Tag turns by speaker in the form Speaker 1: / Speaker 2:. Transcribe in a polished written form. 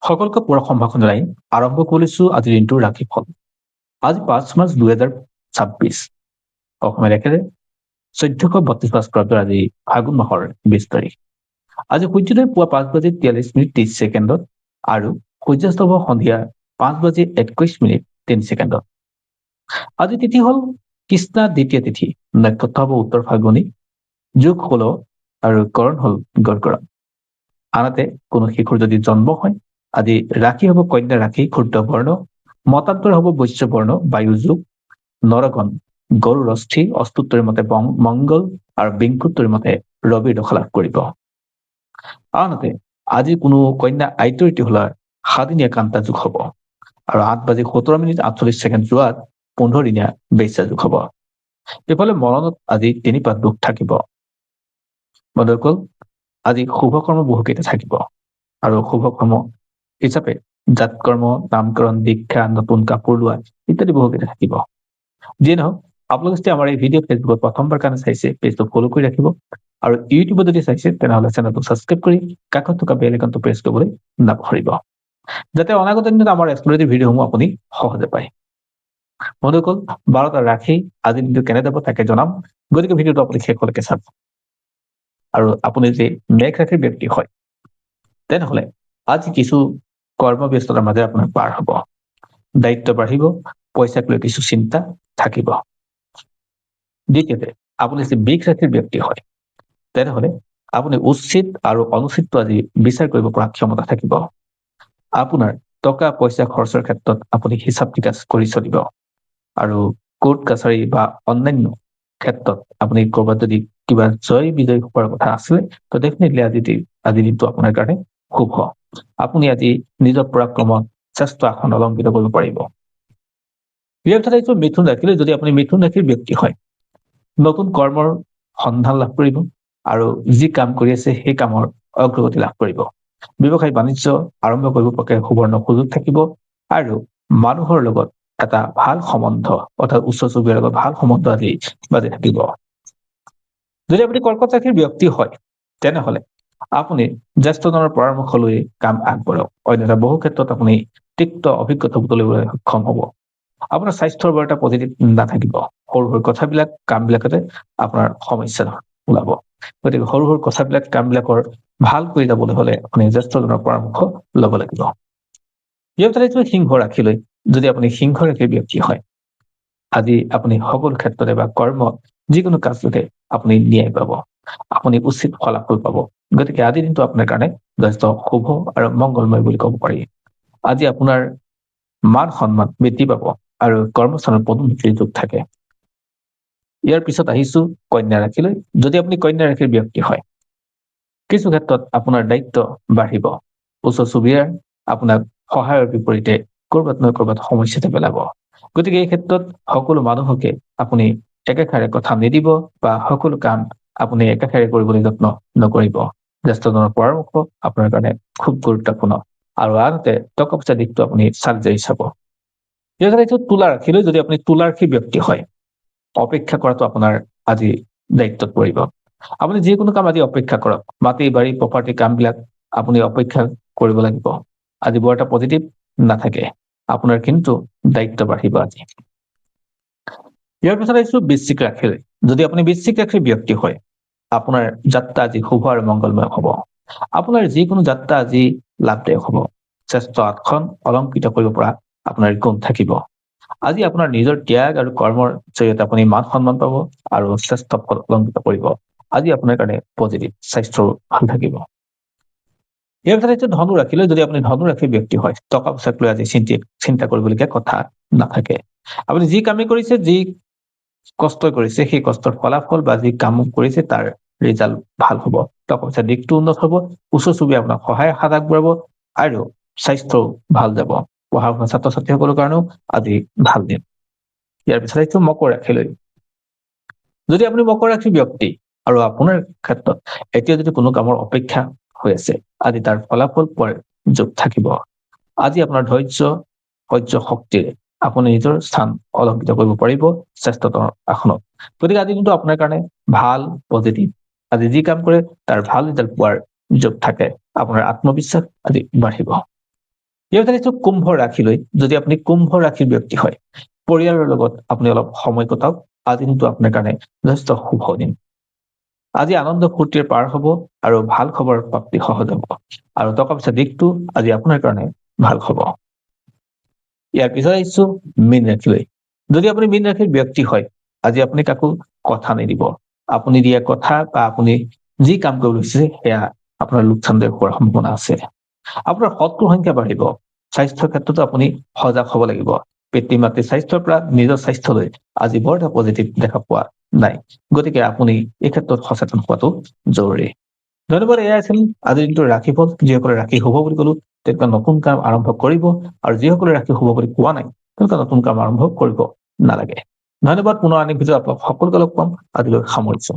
Speaker 1: সকলকে পুৰা সম্ভাষণ জনাই আৰম্ভ কৰিছো আজিৰ দিনটোৰ ৰাশিফল। আজি 5 মাৰ্চ 2026 অসমীয়া লেখাৰে 1432 খ্ৰীষ্টাব্দৰ আজি ফাগুন মাহৰ 20 তাৰিখ। আজি সূৰ্যোদয় পুৱা 5:43:30 আৰু সূৰ্যাস্ত হ'ব সন্ধিয়া 5:21:03। আজি তিথি হল কৃষ্ণা দ্বিতীয় তিথি, নক্ষত্ৰ হ'ব উত্তৰ ফাল্গুনী, যোগ 16 আৰু কৰণ হল গড়কৰা। আনহাতে কোনো শিশুৰ যদি জন্ম হয় আজি ৰাশি হ'ব কন্যা ৰাশি, ক্ষুদ্ৰ বৰ্ণ, মতান্তৰ হ'ব বৈশ্য বৰ্ণ, বায়ু যোগ, নৰগণ, গৰুৰ অস্থি, অস্তুত্তৰীৰ মতে মংগল আৰু বিংকুত্তৰীৰ মতে ৰবিৰ দশা লাভ কৰিব। আনহাতে আজি কোনো কন্যা আইতৰ তিথি 7 দিনীয়া কান্তা যোগ হ'ব আৰু 8:17:48 যোৱাত 15 দিনীয়া বেশ্যা যোগ হ'ব। ইফালে মৰণত আজি 3 পাত দুখ থাকিব। বন্ধুসকল, আজি শুভ কৰ্ম বহুকেইটা থাকিব আৰু শুভ কৰ্ম হিচাপে জাতকৰ্ম, নামকৰণ, দীক্ষা, নতুন কাপোৰ লোৱা ইত্যাদি বহুকেইটা থাকিব। যিয়ে নহওক, আপোনালোকে যদি আমাৰ এই ভিডিঅ' ফেচবুকত প্ৰথমবাৰ কাৰণে চাইছে পেজটো ফ'ল' কৰি ৰাখিব আৰু ইউটিউবত যদি চাইছে তেনেহ'লে চেনেলটো ছাবস্ক্ৰাইব কৰি কাষত থকা বেল আইকনটো প্ৰেছ কৰিবলৈ নাপাহৰিব, যাতে অনাগত দিনত আমাৰ এক্সপ্ল'ৰেটিভ ভিডিঅ'সমূহ আপুনি সহজে পায়। বন্ধুসকল, 12টা ৰাশি আজিৰ দিনটো কেনে যাব তাকে জনাম, গতিকে ভিডিঅ'টো আপুনি শেষলৈকে চাব। আৰু আপুনি যদি মেঘ ৰাশিৰ ব্যক্তি হয় তেনেহ'লে আজি কিছু কৰ্মব্যস্ততাৰ মাজে আপোনাৰ পাৰ হ'ব, দায়িত্ব বাঢ়িব, পইচাক লৈ কিছু চিন্তা থাকিব। দ্বিতীয়তে, আপুনি যদি বৃষ ৰাশিৰ ব্যক্তি হয় তেনেহ'লে আপুনি উচিত আৰু অনুচিতটো আজি বিচাৰ কৰিব পৰা ক্ষমতা থাকিব। আপোনাৰ টকা পইচা খৰচৰ ক্ষেত্ৰত আপুনি হিচাপ নিকাচ কৰি চলিব আৰু কোৰ্ট কাছাৰী বা অন্যান্য ক্ষেত্ৰত আপুনি ক'ৰবাত যদি কিবা জয় বিজয় হোৱাৰ কথা আছিলে তো ডেফিনেটলি আজি দিনটো আপোনাৰ কাৰণে শুভ। আপুনি আজি নিজৰ পৰাক্ৰমত শ্ৰেষ্ঠ আসন অলংকৃত কৰিব পাৰিব। ইয়াৰ পিছত মিথুন ৰাশিলৈ, যদি আপুনি মিথুন ৰাশিৰ ব্যক্তি হয় নতুন কৰ্মৰ সন্ধান লাভ কৰিব আৰু যি কাম কৰি আছে সেই কামৰ অগ্ৰগতি লাভ কৰিব। ব্যৱসায় বাণিজ্য আৰম্ভ কৰিব পৰাকৈ সুবৰ্ণ সুযোগ থাকিব আৰু মানুহৰ লগত এটা ভাল সম্বন্ধ অৰ্থাৎ ওচৰ চুবুৰীয়াৰ লগত ভাল সম্বন্ধ আজি বাজি থাকিব। যদি আপুনি কৰ্কট ৰাশিৰ ব্যক্তি হয় তেনেহ'লে আপুনি জ্যেষ্ঠজনৰ পৰামৰ্শ লৈ কাম আগবঢ়াওক, অন্যথা বহু ক্ষেত্ৰত আপুনি তিক্ত অভিজ্ঞতা বুটলিবলৈ সক্ষম হ'ব। আপোনাৰ স্বাস্থ্যৰ বৰ এটা পজিটিভ নাথাকিব, সৰু সৰু কথাবিলাক কামবিলাকতে আপোনাৰ সমস্যা ওলাব। গতিকে সৰু সৰু কথাবিলাক কামবিলাকৰ ভাল কৰি যাবলৈ হ'লে আপুনি জ্যেষ্ঠজনৰ পৰামৰ্শ ল'ব লাগিব। ইয়াৰ পিছত সিংহ ৰাশিলৈ, যদি আপুনি সিংহ ৰাশিৰ ব্যক্তি হয় আজি আপুনি সকলো ক্ষেত্ৰতে বা কৰ্মত যিকোনো কাজতে আপুনি ন্যায় পাব, আপুনি উচিত ফলাফল পাব। গতিকে আজিৰ দিনটো আপোনাৰ কাৰণে যথেষ্ট শুভ আৰু মংগলময় বুলি ক'ব পাৰি। আজি আপোনাৰ মান সন্মান বৃদ্ধি পাব আৰু কৰ্মস্থানত পদোন্নতিৰ যোগ থাকে। ইয়াৰ পিছত আহিছো কন্যা ৰাশিলৈ, যদি আপুনি কন্যা ৰাশিৰ ব্যক্তি হয় কিছু ক্ষেত্ৰত আপোনাৰ দায়িত্ব বাঢ়িব, ওচৰ চুবুৰীয়াৰ আপোনাক সহায়ৰ বিপৰীতে ক'ৰবাত নহয় ক'ৰবাত সমস্যাতে পেলাব। গতিকে এই ক্ষেত্ৰত সকলো মানুহকে আপুনি একেষাৰে কথা নিদিব বা সকলো কাম আপুনি একেষাৰে কৰিবলৈ যত্ন নকৰিব। জ্যেষ্ঠজনৰ পৰামৰ্শ আপোনাৰ কাৰণে খুব গুৰুত্বপূৰ্ণ আৰু আনহাতে টকা পইচা দিশটো আপুনি চালি জাৰি চাব। ইয়াৰ তুলা ৰাশিলৈ, যদি আপুনি তুলা ৰাশিৰ ব্যক্তি হয় অপেক্ষা কৰাটো আপোনাৰ আজি দায়িত্বত পৰিব। আপুনি যিকোনো কাম আজি অপেক্ষা কৰক, মাটি বাৰী প্ৰপাৰ্টি কামবিলাক আপুনি অপেক্ষা কৰিব লাগিব। আজি বৰ এটা পজিটিভ নাথাকে, আপোনাৰ কিন্তু দায়িত্ব বাঢ়িব আজি। ইয়াৰ পিছত আহিছো বৃশ্চিক ৰাশিলৈ, যদি আপুনি বৃশ্চিক ৰাশিৰ ব্যক্তি হয় আপোনাৰ যাত্ৰা আজি শুভ আৰু মংগলময় হ'ব। আপোনাৰ যিকোনো যাত্ৰা আজি লাভদায়ক হ'ব, শ্ৰেষ্ঠ আসন অলংকৃত কৰিব পৰা আপোনাৰ গুণ থাকিব। আজি আপোনাৰ নিজৰ ত্যাগ আৰু কৰ্মৰ জৰিয়তে আপুনি মান সন্মান পাব আৰু শ্ৰেষ্ঠ ফল অলংকৃত কৰিব। আজি আপোনাৰ কাৰণে পজিটিভ, স্বাস্থ্য ভাল থাকিব। ইয়াৰ পিছত ধনু ৰাশিলৈ, যদি আপুনি ধনু ৰাশিৰ ব্যক্তি হয় টকা পইচাক লৈ আজি চিন্তা কৰিবলগীয়া কথা নাথাকে। আপুনি যি কামেই কৰিছে, যি কষ্ট কৰিছে সেই কষ্টৰ ফলাফল বা যি কাম কৰিছে তাৰ ৰিজাল্ট ভাল হ'ব, টকা পইচাৰ দিশটো উন্নত হ'ব, ওচৰ চুবুৰীয়া আপোনাক সহায় হাত আগবঢ়াব আৰু স্বাস্থ্যও ভাল যাব। পঢ়া শুনা ছাত্ৰ ছাত্ৰীসকলৰ কাৰণেও আজি ভাল দিন। ইয়াৰ পিছত মকৰ ৰাশিলৈ, যদি আপুনি মকৰ ৰাশিৰ ব্যক্তি আৰু আপোনাৰ ক্ষেত্ৰত এতিয়া যদি কোনো কামৰ অপেক্ষা হৈ আছে আজি তাৰ ফলাফল পোৱাৰ যোগ থাকিব। আজি আপোনাৰ ধৈৰ্য সহ্য শক্তিৰে আপুনি নিজৰ স্থান অলংকৃত কৰিব পাৰিব শ্ৰেষ্ঠতৰ আসনত। গতিকে আজি কিন্তু আপোনাৰ কাৰণে ভাল পজিটিভ, আজি যি কাম কৰে তাৰ ভাল ৰিজাল্ট পোৱাৰ যোগ থাকে। আপোনাৰ আত্মবিশ্বাস আজি বাঢ়িব। ইয়াৰ ভিতৰত কিছু কুম্ভ ৰাশিলৈ যদি আপুনি কুম্ভ ৰাশিৰ ব্যক্তি হয়, পৰিয়ালৰ লগত আপুনি অলপ সময় কটাওক। আজি দিনটো আপোনাৰ কাৰণে যথেষ্ট শুভ দিন। আজি আনন্দ ফূৰ্তিৰ পাৰ হ'ব আৰু ভাল খবৰ প্ৰাপ্তি সহজ হ'ব। আৰু টকা পইচা দিশটো আজি আপোনাৰ কাৰণে ভাল হ'ব। ইয়াৰ পিছত আহিছো মীন ৰাশিলৈ। যদি আপুনি মীন ৰাশিৰ ব্যক্তি হয়, আজি আপুনি কাকো কথা নিদিব। আপুনি দিয়া কথা বা আপুনি যি কাম কৰিব বিচাৰিছে সেয়া আপোনাৰ লোকচানদায়ক হোৱাৰ সম্ভাৱনা আছে। আপোনাৰ শত্ৰু সংখ্যা বাঢ়িব। স্বাস্থ্যৰ ক্ষেত্ৰতো আপুনি সজাগ হ'ব লাগিব। পিতৃ মাতৃৰ স্বাস্থ্যৰ পৰা নিজৰ স্বাস্থ্যলৈ আজি বৰ এটা পজিটিভ দেখা পোৱা নাই। গতিকে আপুনি এই ক্ষেত্ৰত সচেতন হোৱাটো জৰুৰী। ধন্যবাদ। এয়া আছিল আজিৰ দিনটোৰ ৰাশিফল। যিসকলে ৰাশি শুভ বুলি কলো তেওঁলোকে নতুন কাম আৰম্ভ কৰিব, আৰু যিসকলে ৰাশি শুভ বুলি কোৱা নাই তেওঁলোকে নতুন কাম আৰম্ভ কৰিব নালাগে। ধন্যবাদ। পুনৰ আন এক ভিডিঅ' আপোনালোক সকলোকে লগ পাম। আজিলৈ সামৰিছো।